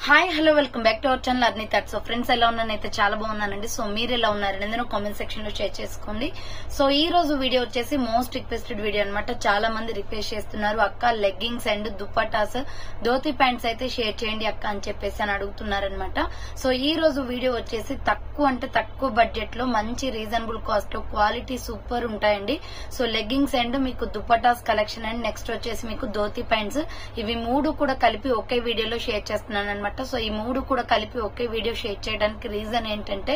Hi hello welcome back to our channel Arni thoughts. So friends ఎలా ఉన్నానైతే చాలా బాగున్నానండి. So మీరు ఎలా ఉన్నారని నేను కామెంట్ సెక్షన్ లో షేర్ చేసుకోండి. సో ఈ రోజు వీడియో వచ్చేసి మోస్ట్ రిక్వెస్టెడ్ వీడియో అనమాట. చాలా మంది రిక్వెస్ట్ చేస్తున్నారు, అక్క leggings and dupattas dhoti pants అయితే షేర్ చేయండి అక్క అని చెప్పేసి అని అడుగుతున్నారనమాట. సో ఈ రోజు వీడియో వచ్చేసి తక్కువ అంటే తక్కువ బడ్జెట్ లో మంచి రీజనబుల్ కాస్ట్ లో క్వాలిటీ సూపర్ ఉంటాయండి. సో లెగ్గింగ్స్ అండ్ మీకు దుప్పటాస్ కలెక్షన్ అండ్ నెక్స్ట్ వచ్చేసి మీకు ధోతి ప్యాంట్స్, ఇవి మూడు కూడా కలిపి ఒకే వీడియోలో షేర్ చేస్తున్నాను అనమాట. సో ఈ మూడు కూడా కలిపి ఒకే వీడియో షేర్ చేయడానికి రీజన్ ఏంటంటే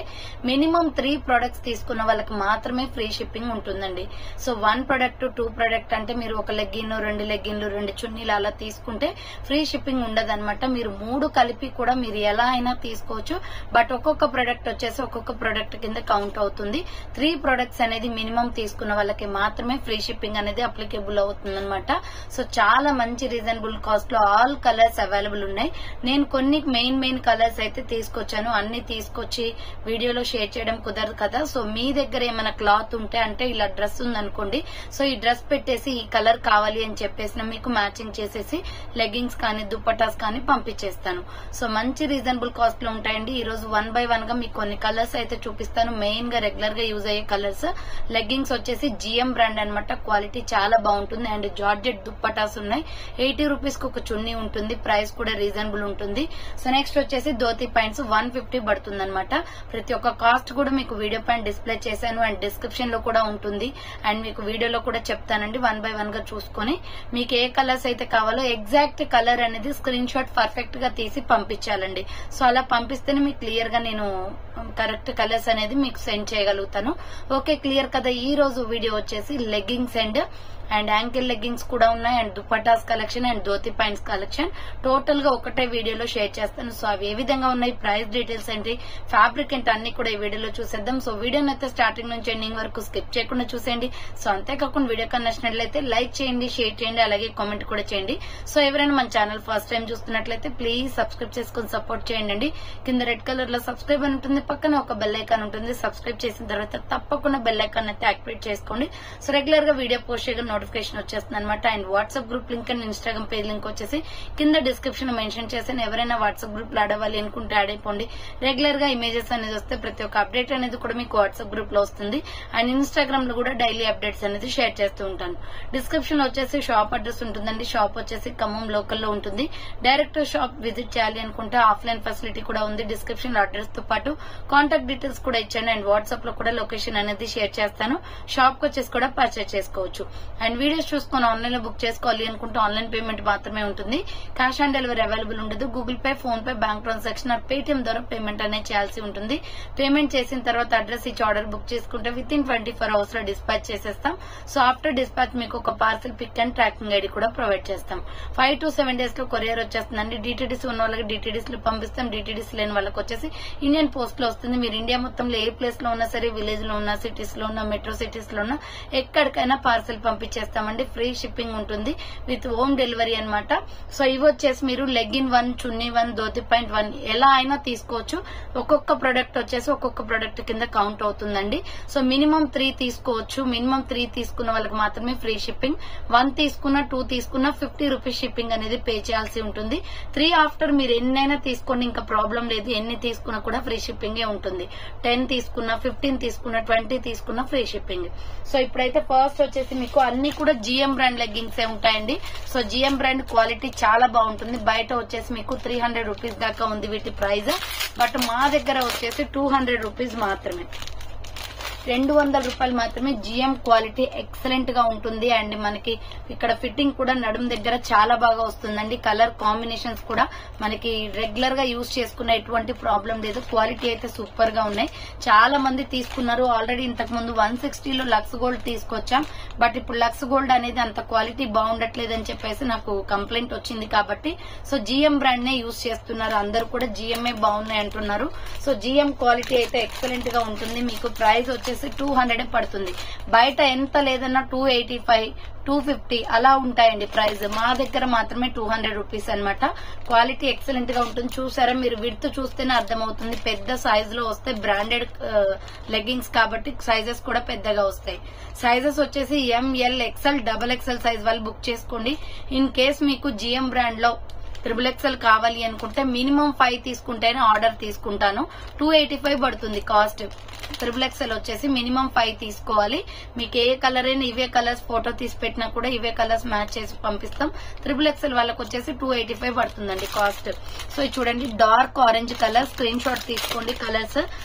మినిమం 3 ప్రొడక్ట్స్ తీసుకున్న వాళ్ళకి మాత్రమే ఫ్రీ షిప్పింగ్ ఉంటుందండి. సో 1 ప్రొడక్ట్ 2 ప్రొడక్ట్ అంటే మీరు ఒక లెగ్గిన్ 2 లెగ్గిన్లు 2 చున్నీలు అలా తీసుకుంటే ఫ్రీ షిప్పింగ్ ఉండదు అనమాట. మీరు 3 కలిపి కూడా మీరు ఎలా అయినా తీసుకోవచ్చు. బట్ ఒక్కొక్క ప్రొడక్ట్ వచ్చేసి ఒక్కొక్క ప్రొడక్ట్ కింద కౌంట్ అవుతుంది. 3 ప్రొడక్ట్స్ అనేది మినిమం తీసుకున్న వాళ్ళకి మాత్రమే ఫ్రీ షిప్పింగ్ అనేది అప్లికేబుల్ అవుతుంది అనమాట. సో చాలా మంచి రీజనబుల్ కాస్ట్ లో ఆల్ కలర్స్ అవైలబుల్ ఉన్నాయి. నేను కొన్ని మెయిన్ కలర్స్ అయితే తీసుకొచ్చాను. అన్ని తీసుకొచ్చి వీడియోలో షేర్ చేయడం కుదరదు కదా. సో మీ దగ్గర ఏమైనా క్లాత్ ఉంటే, అంటే ఇలా డ్రెస్ ఉందనుకోండి, సో ఈ డ్రెస్ పెట్టేసి ఈ కలర్ కావాలి అని చెప్పేసి మీకు మ్యాచింగ్ చేసేసి లెగ్గింగ్స్ కానీ దుప్పటాస్ కానీ పంపించేస్తాను. సో మంచి రీజనబుల్ కాస్ట్ లో ఉంటాయండి. ఈ రోజు 1 by 1 గా మీకు కొన్ని కలర్స్ అయితే చూపిస్తాను. మెయిన్ గా రెగ్యులర్ గా యూజ్ అయ్యే కలర్స్. లెగ్గింగ్స్ వచ్చేసి జిఎం బ్రాండ్ అనమాట. క్వాలిటీ చాలా బాగుంటుంది. అండ్ జార్జెట్ దుప్పటాస్ ఉన్నాయి. 80 రూపీస్ కి ఒక చున్నీ ఉంటుంది. ప్రైస్ కూడా రీజనబుల్ ఉంటుంది. సో నెక్స్ట్ వచ్చేసి ధోతి ప్యాంట్స్ 150 పడుతుంది అనమాట. ప్రతి ఒక్క కాస్ట్ కూడా మీకు వీడియో పైన డిస్ప్లే చేశాను అండ్ డిస్క్రిప్షన్ లో కూడా ఉంటుంది. అండ్ మీకు వీడియోలో కూడా చెప్తానండి. 1 by 1 గా చూసుకొని మీకు ఏ కలర్స్ అయితే కావాలో ఎగ్జాక్ట్ కలర్ అనేది స్క్రీన్ షాట్ పర్ఫెక్ట్ గా తీసి పంపించాలండి. సో అలా పంపిస్తేనే మీకు క్లియర్ గా నేను కరెక్ట్ కలర్స్ అనేది మీకు సెండ్ చేయగలుగుతాను. ఓకే, క్లియర్ కదా. ఈ రోజు వీడియో వచ్చేసి లెగ్గింగ్స్ అండ్ యాంకిల్ లెగ్గింగ్స్ కూడా ఉన్నాయి. And dupattas collection and dhoti pants collection total గా ఒకటే వీడియోలో షేర్ చేస్తాను. సో అవి ఏ విధంగా ఉన్నాయి, ప్రైస్ డీటెయిల్స్ ఏంటి, ఫ్యాబ్రిక్ ఏంటి, అన్ని కూడా ఈ వీడియోలో చూసేద్దాం. సో వీడియోని అయితే స్టార్టింగ్ నుంచి ఎండింగ్ వరకు స్కిప్ చేయకుండా చూసేయండి. సో అంతేకాకుండా వీడియో కన్నా నచ్చినట్లయితే లైక్ చేయండి, షేర్ చేయండి, అలాగే కామెంట్ కూడా చేయండి. సో ఎవరైనా మన ఛానల్ ఫస్ట్ టైం చూస్తున్నట్లయితే ప్లీజ్ సబ్స్క్రైబ్ చేసుకుని సపోర్ట్ చేయండి. కింద రెడ్ కలర్ లో సబ్స్క్రైబ్ అని ఉంటుంది, పక్కన ఒక బెల్ ఐకాన్ ఉంటుంది. సబ్స్క్రైబ్ చేసిన తర్వాత తప్పకుండా బెల్ ఐకాన్ అయితే యాక్టివేట్ చేసుకోండి. సో రెగ్యులర్ గా వీడియో పోస్ట్ చేయగా నోటిఫికేషన్ వచ్చేస్తుంది అనమాట. And WhatsApp group link and Instagram page link వచ్చేసి కింద డిస్క్రిప్షన్ మెన్షన్ చేశాను. ఎవరైనా వాట్సాప్ గ్రూప్ లో ఆడవాలి అనుకుంటే యాడ్ అయిపోండి. రెగ్యులర్ గా ఇమేజెస్ అనేది వస్తే ప్రతి ఒక్క అప్డేట్ అనేది కూడా మీకు వాట్సాప్ గ్రూప్ లో వస్తుంది. అండ్ ఇన్స్టాగ్రామ్ లో కూడా డైలీ అప్డేట్స్ అనేది షేర్ చేస్తూ ఉంటాను. డిస్క్రిప్షన్ లో వచ్చేసి షాప్ అడ్రస్ ఉంటుందండి. షాప్ వచ్చేసి ఖమ్మం లోకల్ లో ఉంటుంది. డైరెక్ట్ షాప్ విజిట్ చేయాలి అనుకుంటే ఆఫ్లైన్ ఫెసిలిటీ కూడా ఉంది. డిస్క్రిప్షన్ లో అడ్రస్ తో పాటు కాంటాక్ట్ డీటెయిల్స్ కూడా ఇచ్చాను. అండ్ వాట్సాప్ లో కూడా లొకేషన్ అనేది షేర్ చేస్తాను. షాప్ కు వచ్చేసి కూడా పర్చేస్ చేసుకోవచ్చు. అండ్ వీడియోస్ చూసుకొని ఆన్లైన్ లో బుక్ చేసుకోవాలి అనుకుంటే ఆన్లైన్ పేమెంట్ మాత్రమే ఉంటుంది. క్యాష్ ఆన్ డెలివరీ అవైలబుల్ ఉండదు. Google Pay, PhonePe, bank transaction or Paytm ద్వారా పేమెంట్ అనేది చేయాల్సి ఉంటుంది. పేమెంట్ చేసిన తర్వాత అడ్రస్ ఇచ్చి ఆర్డర్ బుక్ చేసుకుంటే విత్ ఇన్ 24 hours లో డిస్పాచ్ చేసేస్తాం. సో ఆఫ్టర్ డిస్పాచ్ మీకు ఒక parcel pick and tracking ID కూడా ప్రొవైడ్ చేస్తాం. 5 to 7 days లో కొరియర్ వచ్చేస్తుందండి. డిటిడిసి ఉన్న వాళ్ళకి డిటిడిసి లో పంపిస్తాం. డిటిడిసి లేని వాళ్ళకి వచ్చేసి ఇండియన్ పోస్ట్ లో వస్తుంది. మీరు ఇండియా మొత్తంలో ఏ ప్లేస్ లో ఉన్నా సరే, విలేజ్ లో ఉన్నా, సిటీస్ లో ఉన్నా, మెట్రో సిటీస్ లో ఉన్నా, ఎక్కడికైనా పార్సల్ పంపించేస్తామండి. ఫ్రీ షిప్పింగ్ ఉంటుంది విత్ హోమ్ డెలివరీ అనమాట. సో ఇవి వచ్చేసి మీరు లెగ్గిన్ 1, చున్నీ 1, ధోతి ప్యాంట్ 1 ఎలా అయినా తీసుకోవచ్చు. ఒక్కొక్క ప్రొడక్ట్ వచ్చేసి ఒక్కొక్క ప్రొడక్ట్ కింద కౌంట్ అవుతుందండి. సో మినిమం 3 తీసుకోవచ్చు. మినిమం 3 తీసుకున్న వాళ్ళకి మాత్రమే ఫ్రీ షిప్పింగ్. 1 తీసుకున్నా 2 తీసుకున్నా 50 రూపీస్ షిప్పింగ్ అనేది పే చేయాల్సి ఉంటుంది. 3 ఆఫ్టర్ మీరు ఎన్నైనా తీసుకోండి, ఇంకా ప్రాబ్లం లేదు. ఎన్ని తీసుకున్నా కూడా ఫ్రీ షిప్పింగే ఉంటుంది. 10 తీసుకున్నా, 15 తీసుకున్నా, 20 తీసుకున్నా ఫ్రీ షిప్పింగ్. సో ఇప్పుడైతే ఫస్ట్ వచ్చేసి మీకు అన్ని కూడా జిఎం బ్రాండ్ లెగ్గింగ్స్ ఉంటాయండి. సో జిఎం బ్రాండ్ క్వాలిటీ చాలా బాగుంటుంది. బయట వచ్చేసి మీకు 300 రూపీస్ దాకా ఉంది వీటి ప్రైస్. బట్ మా దగ్గర వచ్చేసి 200 రూపీస్ మాత్రమే, 200 రూపాయలు మాత్రమే. జిఎం క్వాలిటీ ఎక్సలెంట్ గా ఉంటుంది. అండ్ మనకి ఇక్కడ ఫిట్టింగ్ కూడా నడుం దగ్గర చాలా బాగా వస్తుందండి. కలర్ కాంబినేషన్స్ కూడా మనకి రెగ్యులర్ గా యూజ్ చేసుకున్న ఎటువంటి ప్రాబ్లం లేదు. క్వాలిటీ అయితే సూపర్ గా ఉన్నాయి. చాలా మంది తీసుకున్నారు. ఆల్రెడీ ఇంతకు ముందు 160 లో లక్స్ గోల్డ్ తీసుకొచ్చాం. బట్ ఇప్పుడు లక్స్ గోల్డ్ అనేది అంత క్వాలిటీ బాగుండట్లేదు అని చెప్పేసి నాకు కంప్లైంట్ వచ్చింది. కాబట్టి సో జిఎం బ్రాండ్ నే యూజ్ చేస్తున్నారు. అందరూ కూడా జిఎంఏ బాగున్నాయి అంటున్నారు. సో జిఎం క్వాలిటీ అయితే ఎక్సలెంట్ గా ఉంటుంది. మీకు ప్రైస్ వచ్చేసి 200 పడుతుంది. బయట ఎంత లేదన్నా 285, 250 అలా ఉంటాయండి ప్రైస్. మా దగ్గర మాత్రమే 200 రూపీస్ అనమాట. క్వాలిటీ ఎక్సలెంట్ గా ఉంటుంది. చూసారా, మీరు విడ్త్ చూస్తేనే అర్థమవుతుంది. పెద్ద సైజ్ లో వస్తాయి. బ్రాండెడ్ లెగ్గింగ్స్ కాబట్టి సైజెస్ కూడా పెద్దగా వస్తాయి. సైజెస్ వచ్చేసి ఎంఎల్, ఎక్స్ఎల్, XXL సైజ్ వాళ్ళు బుక్ చేసుకోండి. ఇన్ కేస్ మీకు జిఎం బ్రాండ్ లో XXL కావాలి అనుకుంటే మినిమం 5 తీసుకుంటేనే ఆర్డర్ తీసుకుంటాను. 285 పడుతుంది కాస్ట్. XXL వచ్చేసి మినిమం 5 తీసుకోవాలి. మీకు ఏ కలర్ అయినా ఇవే కలర్స్ ఫోటో తీసి పెట్టినా కూడా ఇవే కలర్స్ మ్యాచ్ చేసి పంపిస్తాం. XXL వాళ్ళకి వచ్చేసి 285 పడుతుందండి కాస్ట్. సో ఇది చూడండి, dark orange colour. Screen shot తీసుకోండి కలర్స్.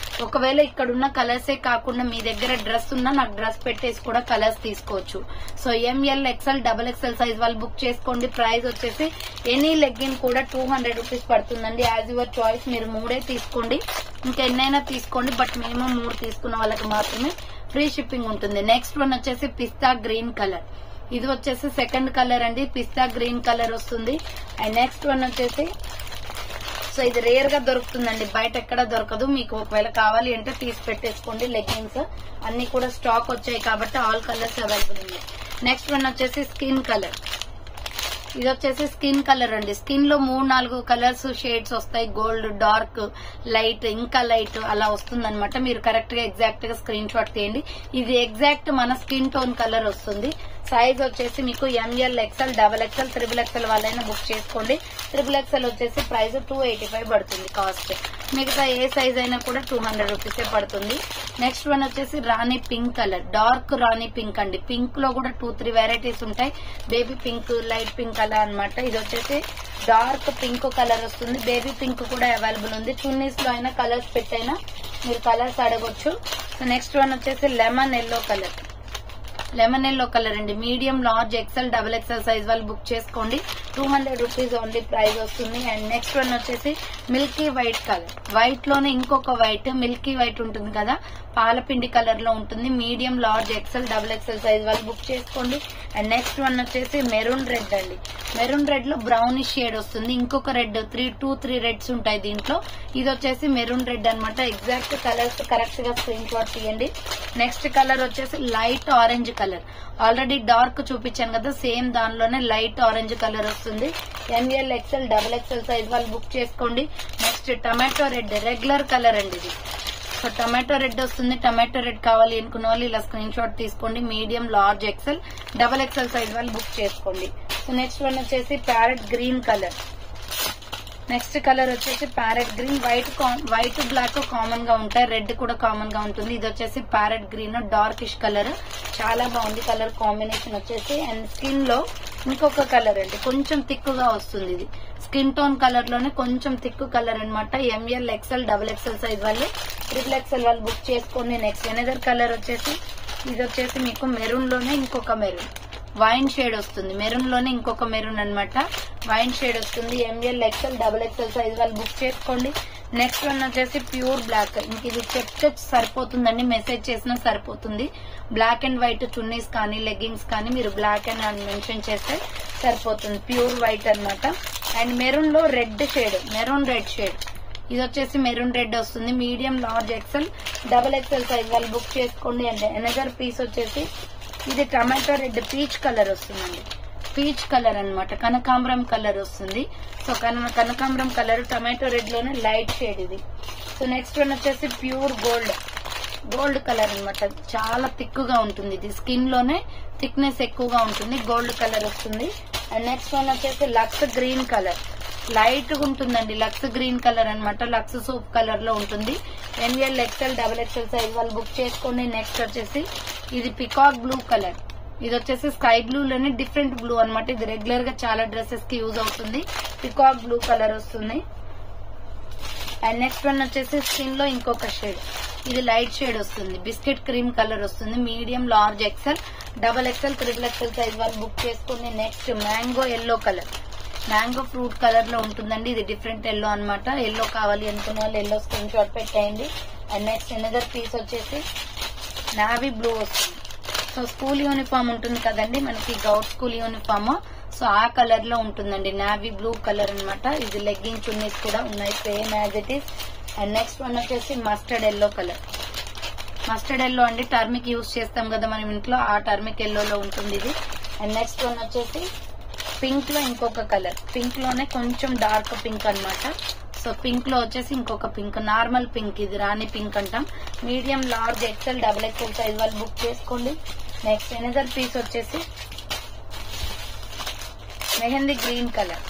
ఒకవేళ ఇక్కడ ఉన్న కలర్సే కాకుండా మీ దగ్గర డ్రెస్ ఉన్నా నాకు డ్రెస్ పెట్టేసి కూడా కలర్స్ తీసుకోవచ్చు. So ML, XL, XXL size వాళ్ళు బుక్ చేసుకోండి. ప్రైస్ వచ్చేసి ఎనీ లెగ్గిన్ కూడా 200 రూపీస్ పడుతుందండి. యాజ్ యువర్ చాయిస్, మీరు 3 తీసుకోండి, ఇంకా ఎన్నైనా తీసుకోండి, బట్ మినిమం 3 తీసుకున్న వాళ్ళకి మాత్రమే ఫ్రీ షిప్పింగ్ ఉంటుంది. నెక్స్ట్ వన్ వచ్చేసి పిస్తా గ్రీన్ కలర్. ఇది వచ్చేసి సెకండ్ కలర్ అండి, పిస్తా గ్రీన్ కలర్ వస్తుంది. అండ్ నెక్స్ట్ వన్ వచ్చేసి, సో ఇది రేర్ గా దొరుకుతుందండి, బయట ఎక్కడ దొరకదు. మీకు ఒకవేళ కావాలి అంటే తీసి పెట్టేసుకోండి. లెగ్గిన్స్ అన్ని కూడా స్టాక్ వచ్చాయి కాబట్టి ఆల్ కలర్స్ అవైలబుల్ ఉన్నాయి. నెక్స్ట్ వన్ వచ్చేసి స్కిన్ కలర్. ఇది వచ్చేసి స్కిన్ కలర్ అండి. స్కిన్ లో 3-4 కలర్స్ షేడ్స్ వస్తాయి. గోల్డ్, డార్క్, లైట్, ఇంకా లైట్ అలా వస్తుంది అనమాట. మీరు కరెక్ట్ గా ఎగ్జాక్ట్ గా స్క్రీన్ షాట్ తీయండి. ఇది ఎగ్జాక్ట్ మన స్కిన్ టోన్ కలర్ వస్తుంది. సైజ్ వచ్చేసి మీకు ML, XL, XXL, XXL వాళ్ళైనా బుక్ చేసుకోండి. XXL వచ్చేసి ప్రైస్ 285 పడుతుంది కాస్ట్. మిగతా ఏ సైజ్ అయినా కూడా 200 రూపీసే పడుతుంది. నెక్స్ట్ వన్ వచ్చేసి రాణి పింక్ కలర్. డార్క్ రాణి పింక్ అండి. పింక్ లో కూడా 2-3 వెరైటీస్ ఉంటాయి. బేబీ పింక్, లైట్ పింక్ అలా అనమాట. ఇది వచ్చేసి డార్క్ పింక్ కలర్ వస్తుంది. బేబీ పింక్ కూడా అవైలబుల్ ఉంది. చున్నీస్ లో అయినా కలర్స్ పెట్టైనా మీరు కలర్స్ అడగొచ్చు. సో నెక్స్ట్ వన్ వచ్చేసి lemon yellow colour. Lemon yellow colour అండి. Medium, large, XL, XXL size వాళ్ళు బుక్ చేసుకోండి. 200 రూపీస్ ఓన్లీ ప్రైస్ వస్తుంది. అండ్ నెక్స్ట్ వన్ వచ్చేసి మిల్కీ వైట్ కలర్. వైట్ లోనే ఇంకొక వైట్, మిల్కీ వైట్ ఉంటుంది కదా, పాలపిండి కలర్ లో ఉంటుంది. Medium, large, XL, XXL size వాళ్ళు బుక్ చేసుకోండి. అండ్ నెక్స్ట్ వన్ వచ్చేసి మెరూన్ రెడ్ అండి. మెరూన్ రెడ్ లో బ్రౌనిష్ షేడ్ వస్తుంది. ఇంకొక రెడ్, 2-3 రెడ్స్ ఉంటాయి దీంట్లో. ఇది వచ్చేసి మెరూన్ రెడ్ అనమాట. ఎగ్జాక్ట్ కలర్స్ కరెక్ట్ గా స్క్రీన్ షాట్ తీయండి. నెక్స్ట్ కలర్ వచ్చేసి light orange colour. Already dark చూపించాను కదా, సేమ్ దానిలోనే లైట్ ఆరెంజ్ కలర్ వస్తుంది. ML, XL, XXL సైజ్ వాళ్ళు బుక్ చేసుకోండి. Next tomato red, regular colour అండి ఇది. సో టమాటో రెడ్ వస్తుంది. టమాటో రెడ్ కావాలి అనుకున్న వాళ్ళు ఇలా స్క్రీన్ షాట్ తీసుకోండి. Medium, large, XL, XXL size వాళ్ళు బుక్ చేసుకోండి. సో నెక్స్ట్ వన్ వచ్చేసి parrot green colour. Next colour వచ్చేసి parrot green. White black common గా ఉంటాయి, రెడ్ కూడా కామన్ గా ఉంటుంది. ఇది వచ్చేసి ప్యారెట్ గ్రీన్, డార్కిష్ కలర్, చాలా బాగుంది కలర్ కాంబినేషన్ వచ్చేసి. అండ్ స్కిన్ లో ఇంకొక కలర్ అండి, కొంచెం థిక్గా వస్తుంది. ఇది స్కిన్ టోన్ కలర్ లోనే కొంచెం థిక్ కలర్ అనమాట. ML, XL, XXL సైజ్ వాళ్ళు XXL వాళ్ళు బుక్ చేసుకోండి. నెక్స్ట్ ఎనదర్ కలర్ వచ్చేసి, ఇది వచ్చేసి మీకు మెరూన్ లోనే ఇంకొక మెరూన్, వైన్ షేడ్ వస్తుంది. మెరూన్ లోనే ఇంకొక మెరూన్ అనమాట, వైన్ షేడ్ వస్తుంది. ML, XL, XXL సైజ్ వాళ్ళు బుక్ చేసుకోండి. నెక్స్ట్ వన్ వచ్చేసి ప్యూర్ బ్లాక్. ఇంక ఇది చెప్తే సరిపోతుందండి, మెసేజ్ చేసినా సరిపోతుంది. బ్లాక్ అండ్ వైట్ చున్నీస్ కానీ లెగ్గింగ్స్ కానీ మీరు బ్లాక్ అని మెన్షన్ చేస్తే సరిపోతుంది. ప్యూర్ వైట్ అనమాట. అండ్ మెరూన్ లో red shade, maroon red shade. ఇది వచ్చేసి మెరూన్ రెడ్ వస్తుంది. Medium, large, XL, XXL size వాళ్ళు బుక్ చేసుకోండి. అండ్ ఎనదర్ పీస్ వచ్చేసి ఇది టమాటో రెడ్ పీచ్ కలర్ వస్తుందండి. పీచ్ కలర్ అనమాట, కనకాంబరం కలర్ వస్తుంది. సో కనకాంబరం కలర్ టమాటో రెడ్ లోనే లైట్ షేడ్ ఇది. సో నెక్స్ట్ వన్ వచ్చేసి ప్యూర్ గోల్డ్ కలర్ అనమాట. చాలా థిక్గా ఉంటుంది. ఇది స్కిన్ లోనే థిక్నెస్ ఎక్కువగా ఉంటుంది. గోల్డ్ కలర్ వస్తుంది. అండ్ నెక్స్ట్ వన్ వచ్చేసి లక్స్ గ్రీన్ కలర్. లైట్ గా ఉంటుందండి, లక్స్ గ్రీన్ కలర్ అనమాట. లక్స్ సోప్ కలర్ లో ఉంటుంది. ML, XL, XXL సైజ్ వాళ్ళు బుక్ చేసుకోండి. నెక్స్ట్ వచ్చేసి ఇది పికాక్ బ్లూ కలర్. ఇది వచ్చేసి స్కై బ్లూ లోనే డిఫరెంట్ బ్లూ అనమాట. ఇది రెగ్యులర్ గా చాలా డ్రెస్సెస్ కి యూజ్ అవుతుంది. పికాక్ బ్లూ కలర్ వస్తుంది. అండ్ నెక్స్ట్ వన్ వచ్చేసి స్కిన్ లో ఇంకొక షేడ్, ఇది లైట్ షేడ్ వస్తుంది. బిస్కెట్ క్రీమ్ కలర్ వస్తుంది. Medium, large, XL, XXL, XXL size వాళ్ళు బుక్ చేసుకోండి. Next mango yellow colour. Mango fruit colour లో ఉంటుందండి. ఇది డిఫరెంట్ ఎల్లో అనమాట. ఎల్లో కావాలి అనుకున్న వాళ్ళు ఎల్లో స్క్రీన్ షాట్ పెట్టేయండి. అండ్ నెక్స్ట్ ఎనదర్ పీస్ వచ్చేసి నావీ బ్లూ వస్తుంది. సో స్కూల్ యూనిఫామ్ ఉంటుంది కదండి మనకి, గౌట్ స్కూల్ యూనిఫామ్. సో ఆ కలర్ లో ఉంటుందండి, నావీ బ్లూ కలర్ అనమాట. ఇది లెగ్గింగ్ చున్నీస్ కూడా ఉన్నాయి same as it is. And next one వచ్చేసి mustard yellow colour. Mustard yellow అండి, టర్మిక్ యూజ్ చేస్తాం కదా మనం ఇంట్లో, ఆ టర్మిక్ ఎల్లోలో ఉంటుంది ఇది. అండ్ నెక్స్ట్ వన్ వచ్చేసి పింక్ లో ఇంకొక కలర్. పింక్ లోనే కొంచెం డార్క్ పింక్ అనమాట. సో పింక్ లో వచ్చేసి ఇంకొక పింక్, నార్మల్ పింక్, ఇది రాణి పింక్ అంటాం. Medium, large, XL, XXL size వాళ్ళు బుక్ చేసుకోండి. నెక్స్ట్ ఎనదర్ పీస్ వచ్చేసి మెహందీ గ్రీన్ కలర్.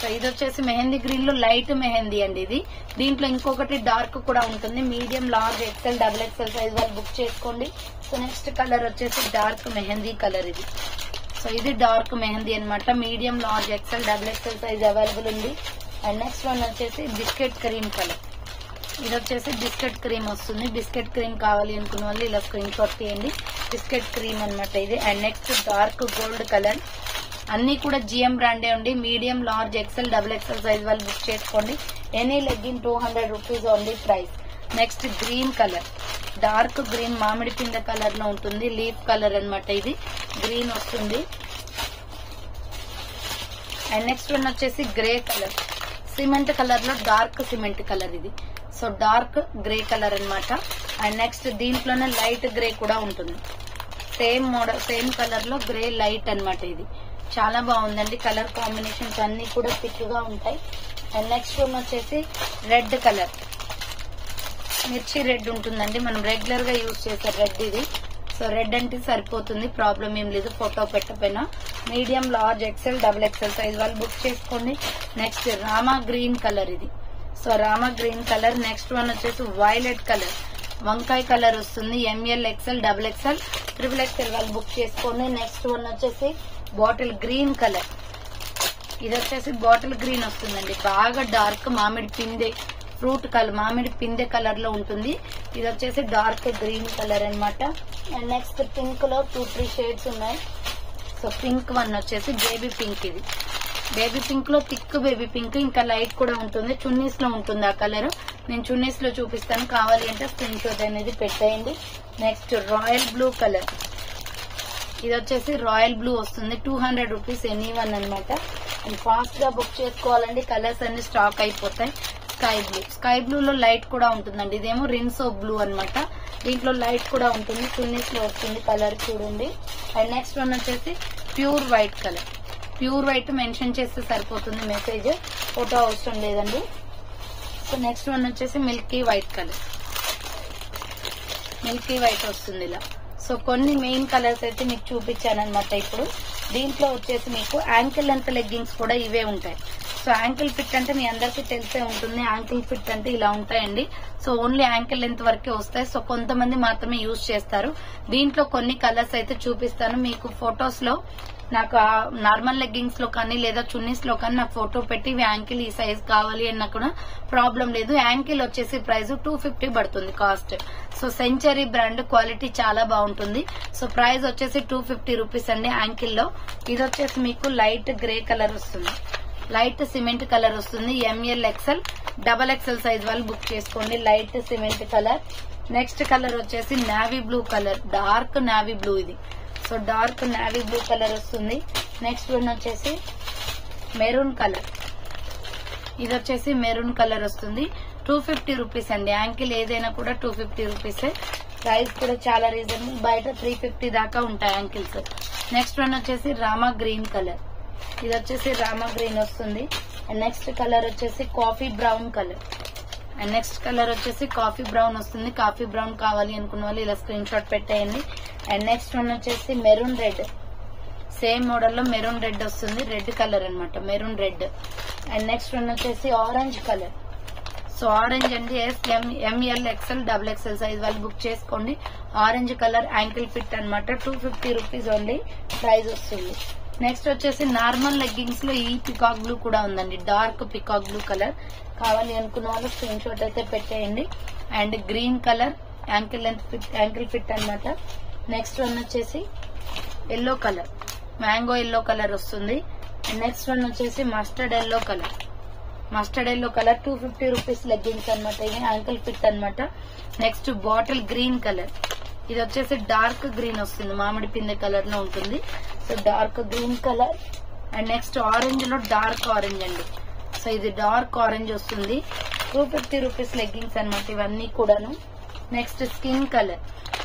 సో ఇది వచ్చేసి మెహందీ గ్రీన్ లో లైట్ మెహందీ అండి ఇది. దీంట్లో ఇంకొకటి డార్క్ కూడా ఉంటుంది. Medium, large, XL, double XL size వాళ్ళు బుక్ చేసుకోండి. సో నెక్స్ట్ కలర్ వచ్చేసి డార్క్ మెహందీ కలర్ ఇది. సో ఇది డార్క్ మెహందీ అనమాట. Medium, large, XL, double XL size available ఉంది. అండ్ నెక్స్ట్ వన్ వచ్చేసి బిస్కెట్ క్రీమ్ కలర్. ఇది వచ్చేసి బిస్కెట్ క్రీమ్ వస్తుంది. బిస్కెట్ క్రీమ్ కావాలి అనుకున్న వాళ్ళు ఇలా స్క్రీన్ షాట్ తీయండి. బిస్కెట్ క్రీమ్ అనమాట ఇది. And next dark gold colour. అన్ని కూడా జిఎం బ్రాండే ఉండి. Medium, large, XL, double XL size వాళ్ళు బుక్ చేసుకోండి. Any legging 200 rupees only price. Next green colour, dark green మామిడి పింద కలర్ లో ఉంటుంది. లీఫ్ కలర్ అనమాట ఇది. గ్రీన్ వస్తుంది. అండ్ నెక్స్ట్ వన్ వచ్చేసి గ్రే కలర్, సిమెంట్ కలర్ లో డార్క్ సిమెంట్ కలర్ ఇది. సో డార్క్ గ్రే కలర్ అనమాట. అండ్ నెక్స్ట్ దీంట్లోనే లైట్ గ్రే కూడా ఉంటుంది. సేమ్ మోడల్, సేమ్ కలర్ లో గ్రే లైట్ అనమాట ఇది. చాలా బాగుందండి. కలర్ కాంబినేషన్స్ అన్ని కూడా థిక్ గా ఉంటాయి. అండ్ నెక్స్ట్ వన్ వచ్చేసి రెడ్ కలర్, మిర్చి రెడ్ ఉంటుందండి. మనం రెగ్యులర్ గా యూజ్ చేసే రెడ్ ఇది. సో రెడ్ అంటే సరిపోతుంది, ప్రాబ్లం ఏం లేదు ఫోటో పెట్టకపోయినా. Medium, large, XL, double XL size వాళ్ళు బుక్ చేసుకోండి. నెక్స్ట్ రామా గ్రీన్ కలర్ ఇది. So Rama green colour. Next one వచ్చేసి వైలెట్ కలర్, వంకాయ కలర్ వస్తుంది. ML, XL, double XL, triple XL వాళ్ళు బుక్ చేసుకోండి. నెక్స్ట్ వన్ వచ్చేసి బాటిల్ గ్రీన్ కలర్. ఇది వచ్చేసి బాటిల్ గ్రీన్ వస్తుందండి. బాగా డార్క్ మామిడి పిందె ఫ్రూట్ కలర్, మామిడి పిందె కలర్ లో ఉంటుంది. ఇది వచ్చేసి డార్క్ గ్రీన్ కలర్ అనమాట. అండ్ నెక్స్ట్ పింక్ లో 2-3 షేడ్స్ ఉన్నాయి. సో పింక్ వన్ వచ్చేసి బేబీ పింక్ ఇది. బేబీ పింక్ లో థిక్ బేబీ పింక్, ఇంకా లైట్ కూడా ఉంటుంది. చున్నీస్ లో ఉంటుంది ఆ కలర్. నేను చున్నీస్ లో చూపిస్తాను, కావాలి అంటే స్క్రీన్ షాట్ అనేది పెట్టేయండి. Next royal blue colour. ఇది వచ్చేసి రాయల్ బ్లూ వస్తుంది. 200 రూపీస్ ఎనీ వన్ అనమాట. అండ్ ఫాస్ట్ గా బుక్ చేసుకోవాలండి, కలర్స్ అన్ని స్టాక్ అయిపోతాయి. స్కై బ్లూ, స్కై బ్లూ లో లైట్ కూడా ఉంటుందండి. ఇదేమో రిన్సో బ్లూ అనమాట. దీంట్లో లైట్ కూడా ఉంటుంది. చున్నీస్ లో వస్తుంది కలర్ చూడండి. అండ్ నెక్స్ట్ వన్ వచ్చేసి pure white colour. Pure white mention చేస్తే సరిపోతుంది మెసేజ్, ఫోటో అవసరం లేదండి. సో నెక్స్ట్ వన్ వచ్చేసి milky white colour. Milky white వస్తుంది ఇలా. సో కొన్ని మెయిన్ కలర్స్ అయితే మీకు చూపించాను అనమాట. ఇప్పుడు దీంట్లో వచ్చేసి మీకు యాంకిల్ లెంత్ లెగ్గింగ్స్ కూడా ఇవే ఉంటాయి. సో యాంకిల్ ఫిట్ అంటే మీ అందరికీ తెలిసే ఉంటుంది. యాంకిల్ ఫిట్ అంటే ఇలా ఉంటాయండి. సో ఓన్లీ యాంకిల్ లెంత్ వరకే వస్తాయి. సో కొంతమంది మాత్రమే యూజ్ చేస్తారు. దీంట్లో కొన్ని కలర్స్ అయితే చూపిస్తాను మీకు. ఫొటోస్ లో నాకు నార్మల్ లెగ్గింగ్స్ లో కానీ లేదా చున్నీస్ లో కానీ నాకు ఫోటో పెట్టి యాంకిల్ ఈ సైజ్ కావాలి అన్నా కూడా ప్రాబ్లం లేదు. యాంకిల్ వచ్చేసి ప్రైస్ 250 పడుతుంది cost. So century brand, quality చాలా బాగుంటుంది. సో ప్రైస్ వచ్చేసి 250 రూపీస్ అండి యాంకిల్ లో. ఇది వచ్చేసి మీకు లైట్ గ్రే కలర్ వస్తుంది. లైట్ సిమెంట్ కలర్ వస్తుంది. ML, XL, double XL size వాళ్ళు బుక్ చేసుకోండి. Light cement colour. Next colour వచ్చేసి navy blue colour, dark navy blue ఇది. So dark navy blue colour వస్తుంది. నెక్స్ట్ వన్ వచ్చేసి మెరూన్ కలర్. ఇది వచ్చేసి మెరూన్ కలర్ వస్తుంది. 250 రూపీస్ అండి. యాంకిల్ ఏదైనా కూడా 250 రూపీస్. ప్రైస్ కూడా చాలా రీజనబుల్. బయట 350 దాకా ఉంటాయి యాంకిల్స్. నెక్స్ట్ వన్ వచ్చేసి రామా గ్రీన్ కలర్. ఇది వచ్చేసి రామా గ్రీన్ వస్తుంది. అండ్ నెక్స్ట్ కలర్ వచ్చేసి coffee brown colour. And next colour వచ్చేసి కాఫీ బ్రౌన్ వస్తుంది. కాఫీ బ్రౌన్ కావాలి అనుకున్న వాళ్ళు ఇలా స్క్రీన్ షాట్ పెట్టేయండి. అండ్ నెక్స్ట్ వన్ వచ్చేసి మెరూన్ రెడ్. సేమ్ మోడల్ లో మెరూన్ రెడ్ వస్తుంది. రెడ్ కలర్ అనమాట, maroon red. And next one వచ్చేసి ఆరెంజ్ కలర్. సో ఆరెంజ్ అండి. ML, XL, double XL size వాళ్ళు బుక్ చేసుకోండి. ఆరెంజ్ కలర్ యాంకిల్ ఫిట్ అనమాట. 250 రూపీస్ ఓన్లీ ప్రైస్ వస్తుంది. నెక్స్ట్ వచ్చేసి నార్మల్ లెగ్గింగ్స్ లో ఈ పికాక్ బ్లూ కూడా ఉందండి. Dark peacock blue colour. కావాలి అనుకున్న వాళ్ళు స్క్రీన్ షాట్ అయితే పెట్టేయండి. And green colour ankle length fit, ankle fit అనమాట. నెక్స్ట్ వన్ వచ్చేసి yellow colour, mango yellow colour వస్తుంది. నెక్స్ట్ వన్ వచ్చేసి mustard yellow colour. Mustard yellow colour 250 rupees leggings అనమాట. ఇది యాంకిల్ ఫిట్ అనమాట. Next bottle green colour. ఇది వచ్చేసి dark green వస్తుంది. మామిడి పిందె కలర్ లో ఉంటుంది. So dark green colour. And next orange లో డార్క్ ఆరెంజ్ అండి. సో ఇది డార్క్ ఆరెంజ్ వస్తుంది. 250 రూపీస్ లెగ్గింగ్స్ అనమాట ఇవన్నీ కూడాను. Next skin colour.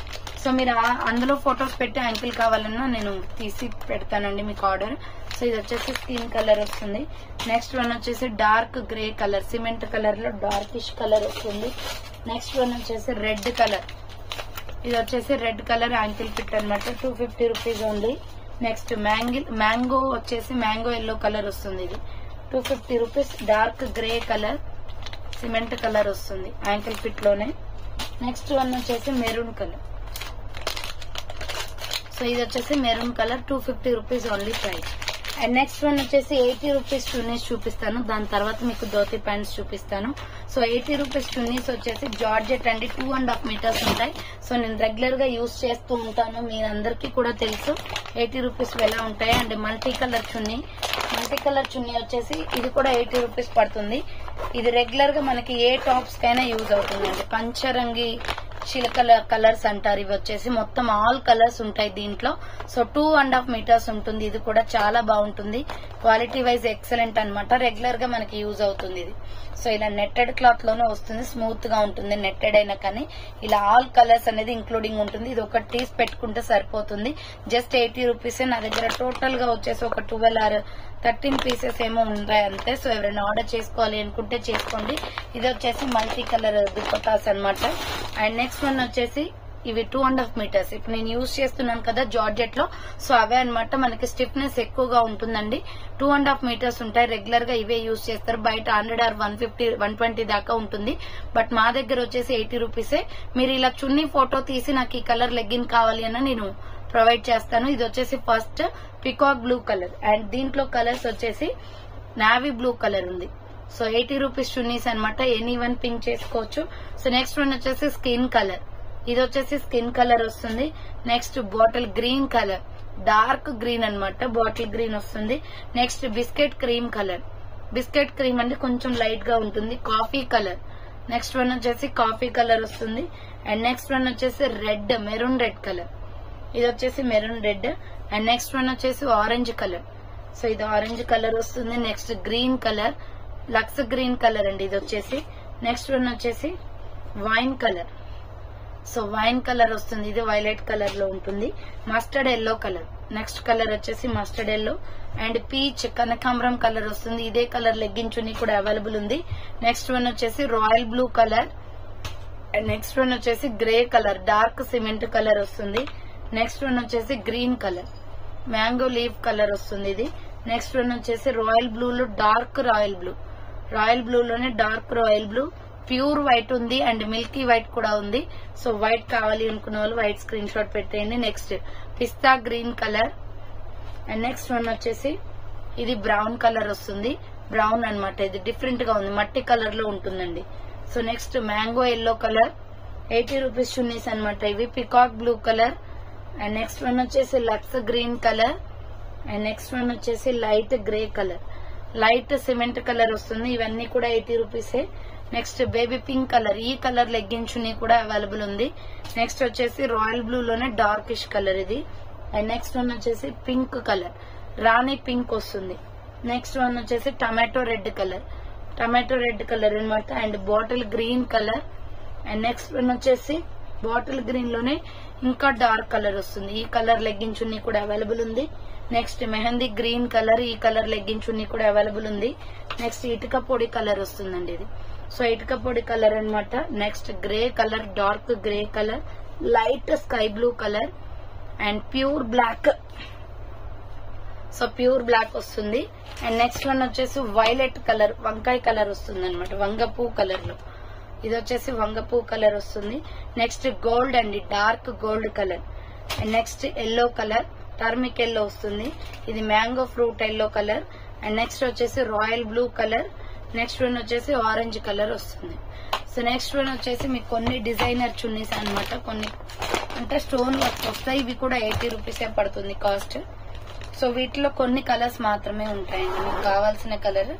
సో మీరు అందులో ఫొటోస్ పెట్టి యాంకిల్ కావాలన్నా నేను తీసి పెడతానండి మీకు ఆర్డర్. సో ఇది వచ్చేసి స్కిన్ కలర్ వస్తుంది. నెక్స్ట్ వన్ వచ్చేసి dark grey colour, cement colour లో డార్కిష్ కలర్ వస్తుంది. నెక్స్ట్ వన్ వచ్చేసి రెడ్ కలర్. ఇది వచ్చేసి రెడ్ కలర్ యాంకిల్ ఫిట్ అనమాట. 250 రూపీస్ ఓన్లీ. నెక్స్ట్ మ్యాంగో వచ్చేసి మ్యాంగో ఎల్లో కలర్ వస్తుంది. ఇది 250 rupees. Dark grey colour, cement colour వస్తుంది యాంకిల్ ఫిట్ లోనే. నెక్స్ట్ వన్ వచ్చేసి మెరూన్ కలర్. సో ఇది వచ్చేసి maroon colour, 250 rupees only price. And next one వచ్చేసి 80 రూపీస్ చున్నీస్ చూపిస్తాను. దాని తర్వాత మీకు ధోతి ప్యాంట్స్ చూపిస్తాను. సో 80 రూపీస్ చున్నీస్ వచ్చేసి జార్జెట్ అండి, 2.5 మీటర్స్ ఉంటాయి. సో నేను రెగ్యులర్ గా యూజ్ చేస్తూ ఉంటాను, మీరందరికీ కూడా తెలుసు 80 రూపీస్ ఎలా ఉంటాయి. అండ్ మల్టీ కలర్ చున్నీ వచ్చేసి ఇది కూడా 80 రూపీస్ పడుతుంది. ఇది రెగ్యులర్ గా మనకి ఏ టాప్స్ కైనా యూజ్ అవుతుందండి. పంచరంగి చిలకల కలర్స్ అంటారు. ఇవి వచ్చేసి మొత్తం ఆల్ కలర్స్ ఉంటాయి దీంట్లో. సో 2.5 మీటర్స్ ఉంటుంది. ఇది కూడా చాలా బాగుంటుంది, క్వాలిటీ వైజ్ ఎక్సలెంట్ అన్నమాట. రెగ్యులర్ గా మనకి యూజ్ అవుతుంది ఇది. సో ఇలా నెట్టెడ్ క్లాత్ లోనే వస్తుంది, స్మూత్ గా ఉంటుంది. నెట్టెడ్ అయినా కానీ ఇలా ఆల్ కలర్స్ అనేది ఇంక్లూడింగ్ ఉంటుంది. ఇది ఒక పీస్ పెట్టుకుంటే సరిపోతుంది. జస్ట్ 80 రూపీసే. నా దగ్గర టోటల్ గా వచ్చేసి ఒక 12 or 13 పీసెస్ ఏమో ఉంటాయి అంతే. సో ఎవరైనా ఆర్డర్ చేసుకోవాలి అనుకుంటే చేసుకోండి. ఇది వచ్చేసి మల్టీ కలర్ దుపట్టాస్ అన్నమాట. అండ్ నెక్స్ట్ వన్ వచ్చేసి ఇవి 2.5 మీటర్స్. ఇప్పుడు నేను యూజ్ చేస్తున్నాను కదా జార్జెట్ లో, సో అవే అన్నమాట. మనకి స్టిఫ్నెస్ ఎక్కువగా ఉంటుందండి. 2.5 మీటర్స్ ఉంటాయి. రెగ్యులర్ గా ఇవే యూజ్ చేస్తారు. బయట 100 or 150, 120 దాకా ఉంటుంది. బట్ మా దగ్గర వచ్చేసి 80 రూపీసే. మీరు ఇలా చున్నీ ఫోటో తీసి నాకు ఈ కలర్ లెగ్గిన్ కావాలి అని నేను ప్రొవైడ్ చేస్తాను. ఇది వచ్చేసి first peacock blue colour. And దీంట్లో కలర్స్ వచ్చేసి నావీ బ్లూ కలర్ ఉంది. సో 80 రూపీస్ చున్నీస్ అనమాట. ఎనీ వన్ పింక్ చేసుకోవచ్చు. సో నెక్స్ట్ వన్ వచ్చేసి స్కిన్ కలర్. ఇది వచ్చేసి స్కిన్ కలర్ వస్తుంది. Next bottle green colour, dark green అన్నమాట. బాటిల్ గ్రీన్ వస్తుంది. Next biscuit cream colour. Biscuit cream అంటే కొంచెం లైట్ గా ఉంటుంది. Coffee colour. నెక్స్ట్ వన్ వచ్చేసి కాఫీ కలర్ వస్తుంది. అండ్ నెక్స్ట్ వన్ వచ్చేసి రెడ్, మెరూన్ రెడ్ కలర్. ఇది వచ్చేసి maroon red. And next one వచ్చేసి ఆరెంజ్ కలర్. సో ఇది ఆరెంజ్ కలర్ వస్తుంది. Next green colour, lux green colour అండి ఇది వచ్చేసి. నెక్స్ట్ వన్ వచ్చేసి wine colour. So wine colour వస్తుంది. ఇది వైలెట్ కలర్ లో ఉంటుంది. Mustard yellow colour. Next colour వచ్చేసి మస్టర్డ్ ఎల్లో. అండ్ పీచ్ కనకాంబరం కలర్ వస్తుంది. ఇదే కలర్ లెగ్గిన్ చున్నీ కూడా అవైలబుల్ ఉంది. నెక్స్ట్ వన్ వచ్చేసి royal blue colour. And next one వచ్చేసి grey colour, dark cement colour వస్తుంది. నెక్స్ట్ వన్ వచ్చేసి green colour, mango leaf colour వస్తుంది ఇది. నెక్స్ట్ వన్ వచ్చేసి రాయల్ బ్లూ లో dark royal blue. Royal blue లోనే dark royal blue. Pure white ఉంది and milky white కూడా ఉంది. సో వైట్ కావాలి అనుకున్న వాళ్ళు వైట్ స్క్రీన్ షాట్ పెట్టేయండి. Next pista green colour. And next one వచ్చేసి ఇది బ్రౌన్ కలర్ వస్తుంది. బ్రౌన్ అన్నమాట. ఇది డిఫరెంట్ గా ఉంది, మట్టి కలర్ లో ఉంటుందండి. So next mango yellow colour. 80 rupees chunnis అనమాట ఇవి. Peacock blue colour. And next one వచ్చేసి లక్స్ green colour. And next one వచ్చేసి light grey colour, light cement colour వస్తుంది. ఇవన్నీ కూడా 80 రూపీసే. Next baby pink colour. ఈ కలర్ లెగ్గిన్ చున్నీ కూడా అవైలబుల్ ఉంది. నెక్స్ట్ వచ్చేసి రాయల్ బ్లూ లోనే డార్కిష్ కలర్ ఇది. అండ్ నెక్స్ట్ వన్ వచ్చేసి పింక్ కలర్, రాణి పింక్ వస్తుంది. నెక్స్ట్ వన్ వచ్చేసి tomato red colour. Tomato red colour అనమాట. And bottle green colour. And next one వచ్చేసి బాటిల్ గ్రీన్ లోనే ఇంకా డార్క్ కలర్ వస్తుంది. ఈ కలర్ లెగ్గిన్ చున్నీ కూడా అవైలబుల్ ఉంది. Next mehndi green colour. ఈ కలర్ లెగ్గిన్ చున్నీ కూడా అవైలబుల్ ఉంది. నెక్స్ట్ ఇటుక పొడి కలర్ వస్తుందండి ఇది. సో ఇటుక పొడి కలర్ అనమాట. Next grey colour, dark grey colour, light sky blue colour and pure black. So pure black వస్తుంది. అండ్ నెక్స్ట్ వన్ వచ్చేసి వైలెట్ కలర్, వంకాయ కలర్ వస్తుంది అనమాట. వంగపూ కలర్ లో ఇది వచ్చేసి వంగపూ కలర్ వస్తుంది. నెక్స్ట్ గోల్డ్ అండి, dark gold colour. And next yellow colour, turmeric yellow వస్తుంది. ఇది mango fruit yellow colour. And next వచ్చేసి royal blue colour. Next one వచ్చేసి ఆరెంజ్ కలర్ వస్తుంది. సో నెక్స్ట్ వన్ వచ్చేసి మీకు కొన్ని డిజైనర్ చున్నీస్ అనమాట. కొన్ని అంటే స్టోన్ వర్క్ వస్తాయి. ఇవి కూడా 80 రూపీసే పడుతుంది కాస్ట్. సో వీటిలో కొన్ని కలర్స్ మాత్రమే ఉంటాయండి. మీకు కావాల్సిన కలర్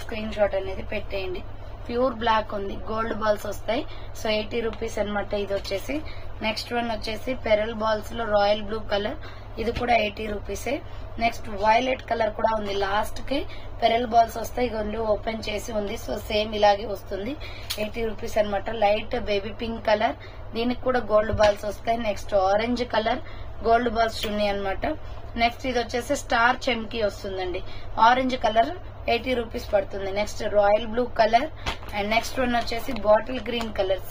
స్క్రీన్ షాట్ అనేది పెట్టేయండి. ప్యూర్ బ్లాక్ ఉంది, గోల్డ్ బాల్స్ వస్తాయి. సో 80 రూపీస్ అనమాట ఇది వచ్చేసి. నెక్స్ట్ వన్ వచ్చేసి పెరల్ బాల్స్ లో రాయల్ బ్లూ కలర్. ఇది కూడా 80 రూపీసే. నెక్స్ట్ వైలెట్ కలర్ కూడా ఉంది. లాస్ట్ కి పెరల్ బాల్స్ వస్తాయి. ఇది ఓపెన్ చేసి ఉంది. సో సేమ్ ఇలాగే వస్తుంది. 80 రూపీస్ అనమాట. Light baby pink colour. దీనికి కూడా గోల్డ్ బాల్స్ వస్తాయి. Next orange colour, gold balls chunni అనమాట. నెక్స్ట్ ఇది వచ్చేసి స్టార్ చెమ్కీ వస్తుందండి. ఆరెంజ్ కలర్ 80 రూపీస్ పడుతుంది. Next royal blue colour. And next one వచ్చేసి బాటిల్ గ్రీన్ కలర్.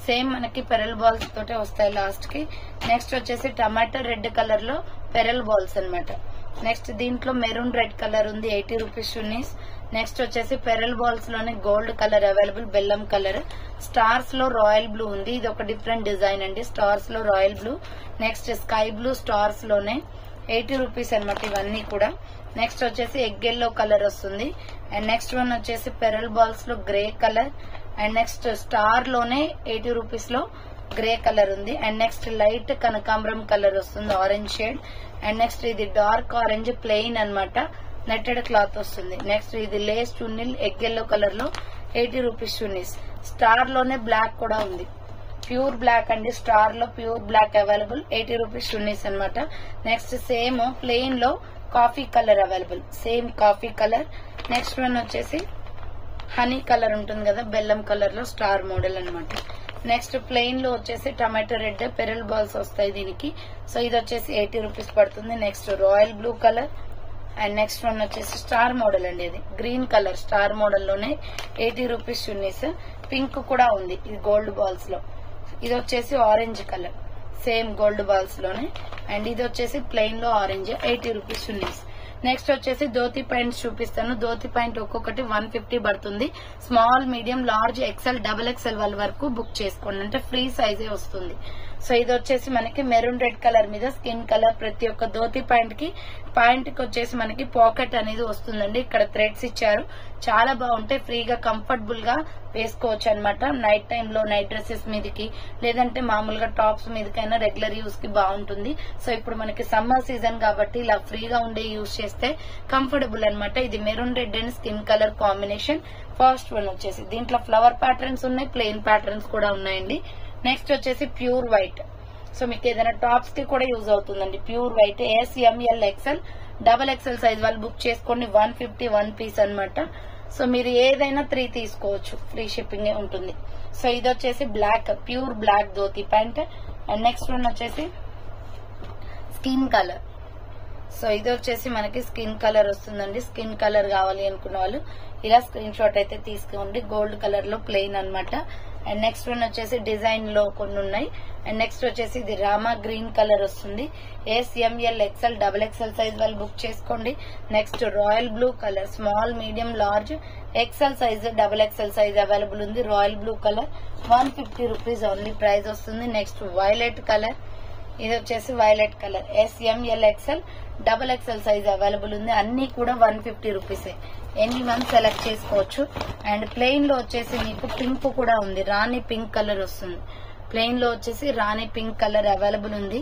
సేమ్ మనకి పెరల్ బాల్స్ తోటే వస్తాయి లాస్ట్ కి. నెక్స్ట్ వచ్చేసి టమాటో రెడ్ కలర్ లో పెరల్ బాల్స్ అనమాట. నెక్స్ట్ దీంట్లో మెరూన్ రెడ్ కలర్ ఉంది 80 రూపీస్ చున్నీస్. నెక్స్ట్ వచ్చేసి పెరల్ బాల్స్ లోనే గోల్డ్ కలర్ అవైలబుల్, బెల్లం కలర్. స్టార్స్ లో రాయల్ బ్లూ ఉంది, ఇది ఒక డిఫరెంట్ డిజైన్ అండి. స్టార్స్ లో royal blue. Next sky blue stars లోనే 80 రూపీస్ అనమాట ఇవన్నీ కూడా. నెక్స్ట్ వచ్చేసి ఎగ్ ఎల్లో కలర్ వస్తుంది. అండ్ నెక్స్ట్ వన్ వచ్చేసి పెరల్ బాల్స్ లో grey colour. And next star లోనే 80 రూపీస్ లో గ్రే కలర్ ఉంది. అండ్ నెక్స్ట్ లైట్ కనకాంబరం కలర్ వస్తుంది, ఆరెంజ్ షేడ్. అండ్ నెక్స్ట్ ఇది డార్క్ ఆరెంజ్ ప్లెయిన్ అన్నమాట, నెట్టెడ్ క్లాత్ వస్తుంది. నెక్స్ట్ ఇది లేస్ చున్నీల్ ఎగ్ ఎల్లో కలర్ లో 80 రూపీస్ చున్నీస్. స్టార్ లోనే బ్లాక్ కూడా ఉంది, ప్యూర్ బ్లాక్ అండి. స్టార్ లో pure black available, 80 rupees chunnis అనమాట. నెక్స్ట్ సేమ్ ప్లెయిన్ లో coffee colour available, same coffee colour. Next one వచ్చేసి హనీ కలర్ ఉంటుంది కదా, బెల్లం కలర్ లో స్టార్ మోడల్ అనమాట. నెక్స్ట్ ప్లెయిన్ లో వచ్చేసి టమాటో రెడ్ పెరల్ బాల్స్ వస్తాయి దీనికి. సో ఇది వచ్చేసి 80 రూపీస్ పడుతుంది. Next royal blue colour. And next one వచ్చేసి స్టార్ మోడల్ అండి, ఇది గ్రీన్ కలర్ స్టార్ మోడల్ లోనే 80 రూపీస్ చున్నీస్. పింక్ కూడా ఉంది, ఇది గోల్డ్ బాల్స్ లో. ఇది వచ్చేసి orange colour, same gold balls లోనే. అండ్ ఇది వచ్చేసి ప్లెయిన్ లో ఆరెంజ్, 80 రూపీస్ చున్నీస్. నెక్స్ట్ వచ్చేసి ధోతి ప్యాంట్స్ చూపిస్తాను. ధోతి ప్యాంట్ ఒక్కొక్కటి 150 పడుతుంది. Small, medium, large, XL, XXL వాళ్ళ వరకు బుక్ చేసుకోండి, అంటే ఫ్రీ సైజే వస్తుంది. సో ఇది వచ్చేసి మనకి మెరూన్ రెడ్ కలర్ మీద స్కిన్ కలర్. ప్రతి ఒక్క ధోతి ప్యాంట్ కి వచ్చేసి మనకి పాకెట్ అనేది వస్తుందండి. ఇక్కడ థ్రెడ్స్ ఇచ్చారు, చాలా బాగుంటాయి. ఫ్రీగా కంఫర్టబుల్ గా వేసుకోవచ్చు అనమాట. నైట్ టైంలో నైట్ డ్రెస్సెస్ మీదకి, లేదంటే మామూలుగా టాప్స్ మీదకైనా రెగ్యులర్ యూస్ కి బాగుంటుంది. సో ఇప్పుడు మనకి సమ్మర్ సీజన్ కాబట్టి ఇలా ఫ్రీగా ఉండే యూస్ చేస్తే కంఫర్టబుల్ అనమాట. ఇది maroon red and skin colour combination. First one వచ్చేసి దీంట్లో ఫ్లవర్ ప్యాటర్న్స్ ఉన్నాయి, ప్లెయిన్ ప్యాటర్న్స్ కూడా ఉన్నాయండి. నెక్స్ట్ వచ్చేసి ప్యూర్ వైట్. సో మీకు ఏదైనా టాప్స్ కి కూడా యూజ్ అవుతుందండి. Pure white SML XL XXL size వాళ్ళు బుక్ చేసుకోండి. 150 1 పీస్ అనమాట. సో మీరు ఏదైనా 3 తీసుకోవచ్చు, ఫ్రీ షిప్పింగ్ ఉంటుంది. సో ఇది వచ్చేసి black, pure black dhoti pant. And next one వచ్చేసి స్కిన్ కలర్. సో ఇది వచ్చేసి మనకి స్కిన్ కలర్ వస్తుందండి. స్కిన్ కలర్ కావాలి అనుకున్న వాళ్ళు ఇలా స్క్రీన్ షాట్ అయితే తీసుకోండి. గోల్డ్ కలర్ లో ప్లెయిన్ అనమాట. అండ్ నెక్స్ట్ వన్ వచ్చేసి డిజైన్ లో కొన్ని ఉన్నాయి. అండ్ నెక్స్ట్ వచ్చేసి ఇది రామా గ్రీన్ కలర్ వస్తుంది. SML XL XXL సైజ్ వాళ్ళు బుక్ చేసుకోండి. Next royal blue colour, small, medium, large, XL size, XXL size available ఉంది. Royal blue colour 150 rupees only price వస్తుంది. నెక్స్ట్ వైలెట్ కలర్, ఇది వచ్చేసి violet colour SML XL XXL size available ఉంది. అన్ని కూడా 150 రూపీసే. ఎనీ వన్ సెలెక్ట్ చేసుకోవచ్చు. And plain లో వచ్చేసి మీకు పింక్ కూడా ఉంది, రాణి పింక్ కలర్ వస్తుంది. ప్లెయిన్ లో వచ్చేసి రాణి పింక్ కలర్ అవైలబుల్ ఉంది.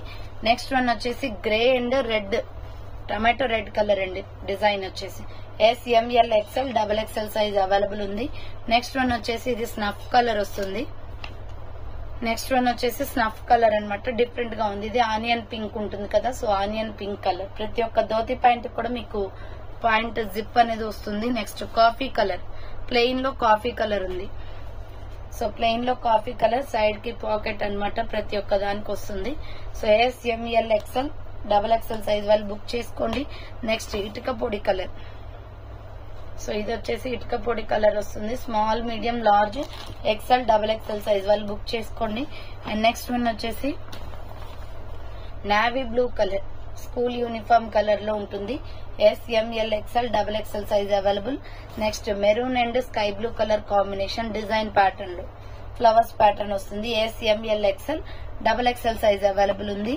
నెక్స్ట్ వన్ వచ్చేసి grey and red, tomato red colour అండి. డిజైన్ వచ్చేసి SML XL XXL size available ఉంది. నెక్స్ట్ వన్ వచ్చేసి ఇది స్నఫ్ కలర్ వస్తుంది. నెక్స్ట్ వన్ వచ్చేసి స్నఫ్ కలర్ అనమాట, డిఫరెంట్ గా ఉంది. ఇది ఆనియన్ పింక్ ఉంటుంది కదా, సో ఆనియన్ పింక్ కలర్. ప్రతి ఒక్క ధోతి ప్యాంట్ కూడా మీకు పాయింట్ జిప్ అనేది వస్తుంది. నెక్స్ట్ కాఫీ కలర్, ప్లెయిన్ లో కాఫీ కలర్ ఉంది. సో ప్లెయిన్ లో కాఫీ కలర్, సైడ్ కి పాకెట్ అనమాట, ప్రతి ఒక్క దానికి వస్తుంది. So SML XL XXL size వాళ్ళు బుక్ చేసుకోండి. నెక్స్ట్ ఇటుక పొడి కలర్. సో ఇది వచ్చేసి ఇటుక పొడి కలర్ వస్తుంది. Small, medium, large, XL XXL size వాళ్ళు బుక్ చేసుకోండి. అండ్ నెక్స్ట్ వన్ వచ్చేసి navy blue colour, school uniform colour లో ఉంటుంది. SML XL XXL size available. Next maroon and sky blue colour combination, design pattern లో flowers pattern వస్తుంది. SML XL XXL size available ఉంది.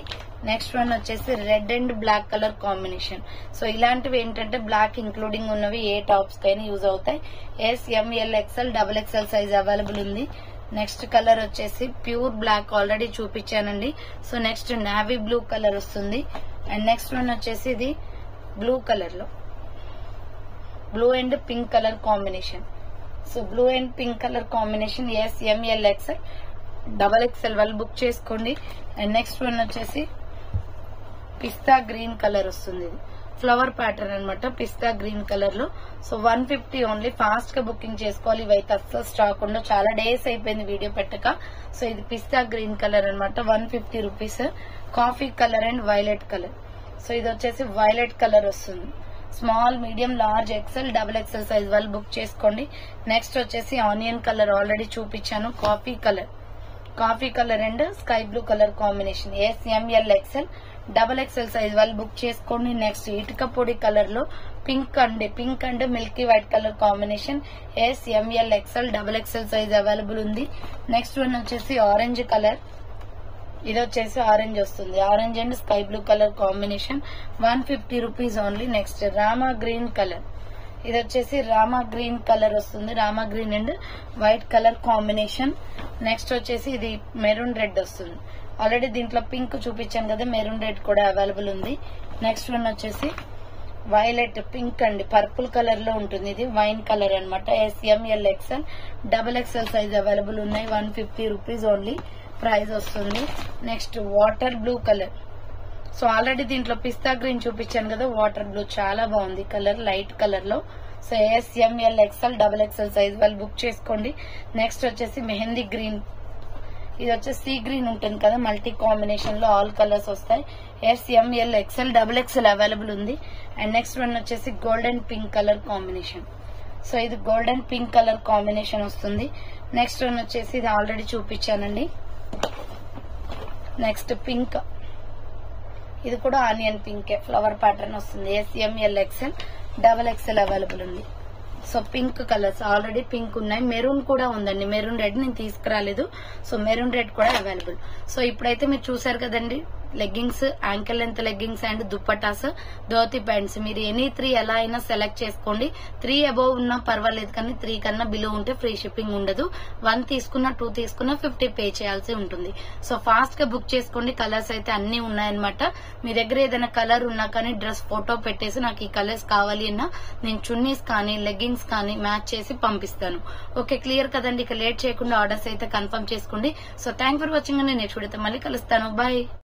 Next one వచ్చేసి red and black colour combination. So ఇలాంటివి ఏంటంటే black including ఉన్నవి ఏ tops కైనా use అవుతాయి. SML XL XXL size available ఉంది. నెక్స్ట్ కలర్ వచ్చేసి ప్యూర్ బ్లాక్, ఆల్రెడీ చూపించానండి. So next navy blue colour వస్తుంది. అండ్ నెక్స్ట్ వన్ వచ్చేసి ఇది బ్లూ కలర్ లో, blue and pink colour combination. So blue and pink colour combination SML XL XXL వాళ్ళు book చేసుకోండి. And next one వచ్చేసి పిస్తా green colour వస్తుంది. ఇది ఫ్లవర్ ప్యాటర్న్ అనమాట, పిస్తా గ్రీన్ కలర్ లో. సో 150 ఓన్లీ, ఫాస్ట్ గా బుకింగ్ చేసుకోవాలి. ఇవైతే అస్సలు స్టాక్ ఉండవు, చాలా డేస్ అయిపోయింది వీడియో పెట్టక. సో ఇది పిస్తా గ్రీన్ కలర్ అనమాట, 150 rupees. Coffee colour and violet colour. So ఇది వచ్చేసి వైలెట్ కలర్ వస్తుంది. Small, medium, large, XL XXL size వాళ్ళు బుక్ చేసుకోండి. నెక్స్ట్ వచ్చేసి ఆనియన్ కలర్ ఆల్రెడీ చూపించాను. Coffee colour and sky blue colour combination SML XL XXL size వాళ్ళు book చేసుకోండి. Next ఇటుక పొడి కలర్ లో pink and milky white colour combination S, M, L, XL, XXL size available ఉంది. Next one వచ్చేసి orange colour, ఇది వచ్చేసి orange వస్తుంది. Orange and sky blue colour combination 150 rupees only. Next Rama green colour, ఇది వచ్చేసి రామా గ్రీన్ కలర్ వస్తుంది. Rama green and white colour combination. Next వచ్చేసి ఇది మెరూన్ రెడ్ వస్తుంది. ఆల్రెడీ దీంట్లో పింక్ చూపించాను కదా, మెరూన్ రెడ్ కూడా అవైలబుల్ ఉంది. నెక్స్ట్ వన్ వచ్చేసి వైలెట్ పింక్ అండి, పర్పుల్ కలర్ లో ఉంటుంది. ఇది వైన్ కలర్ అనమాట. S, M, L, XL, XXL size available ఉన్నాయి. 150 రూపీస్ ఓన్లీ ప్రైస్ వస్తుంది. Next water blue colour. So already దీంట్లో పిస్తా గ్రీన్ చూపించాను కదా, వాటర్ బ్లూ చాలా బాగుంది కలర్, లైట్ కలర్ లో. So S, M, L, XL, XXL size వాళ్ళు బుక్ చేసుకోండి. నెక్స్ట్ వచ్చేసి మెహందీ గ్రీన్, ఇది వచ్చేసి సీ గ్రీన్ ఉంటుంది కదా, మల్టీ కాంబినేషన్ లో ఆల్ కలర్స్ వస్తాయి. S, M, L, XL, XXL available ఉంది. అండ్ నెక్స్ట్ వన్ వచ్చేసి golden pink colour combination. So ఇది గోల్డెన్ పింక్ కలర్ కాంబినేషన్ వస్తుంది. నెక్స్ట్ వన్ వచ్చేసి ఇది ఆల్రెడీ చూపించానండి. నెక్స్ట్ పింక్, ఇది కూడా ఆనియన్ పింక్ ఫ్లవర్ ప్యాటర్న్ వస్తుంది. S, M, L, XL, XXL available ఉంది. So pink colours already pink ఉన్నాయి. మెరూన్ కూడా ఉందండి, మెరూన్ రెడ్ నేను తీసుకురాలేదు. సో మెరూన్ రెడ్ కూడా అవైలబుల్. సో ఇప్పుడైతే మీరు చూసారు కదండి, leggings, ankle length leggings and dupattas, dhoti pants. మీరు ఎనీ 3 ఎలా అయినా సెలెక్ట్ చేసుకోండి. 3 అబౌవ్ ఉన్నా పర్వాలేదు, కానీ 3 కన్నా బిలో ఉంటే ఫ్రీ షిప్పింగ్ ఉండదు. 1 తీసుకున్నా 2 తీసుకున్నా 50 పే చేయాల్సి ఉంటుంది. సో ఫాస్ట్ గా బుక్ చేసుకోండి. కలర్స్ అయితే అన్ని ఉన్నాయన్నమాట. మీ దగ్గర ఏదైనా కలర్ ఉన్నా కానీ డ్రెస్ ఫోటో పెట్టేసి నాకు ఈ కలర్స్ కావాలి అన్నా నేను చున్నీస్ కానీ లెగ్గింగ్స్ కానీ మ్యాచ్ చేసి పంపిస్తాను. ఓకే, క్లియర్ కదండి. ఇక లేట్ చేయకుండా ఆర్డర్స్ అయితే కన్ఫర్మ్ చేసుకోండి. So thank for watching. నేను నెక్స్ట్ వీడియోతో మళ్ళీ కలుస్తాను. బాయ్.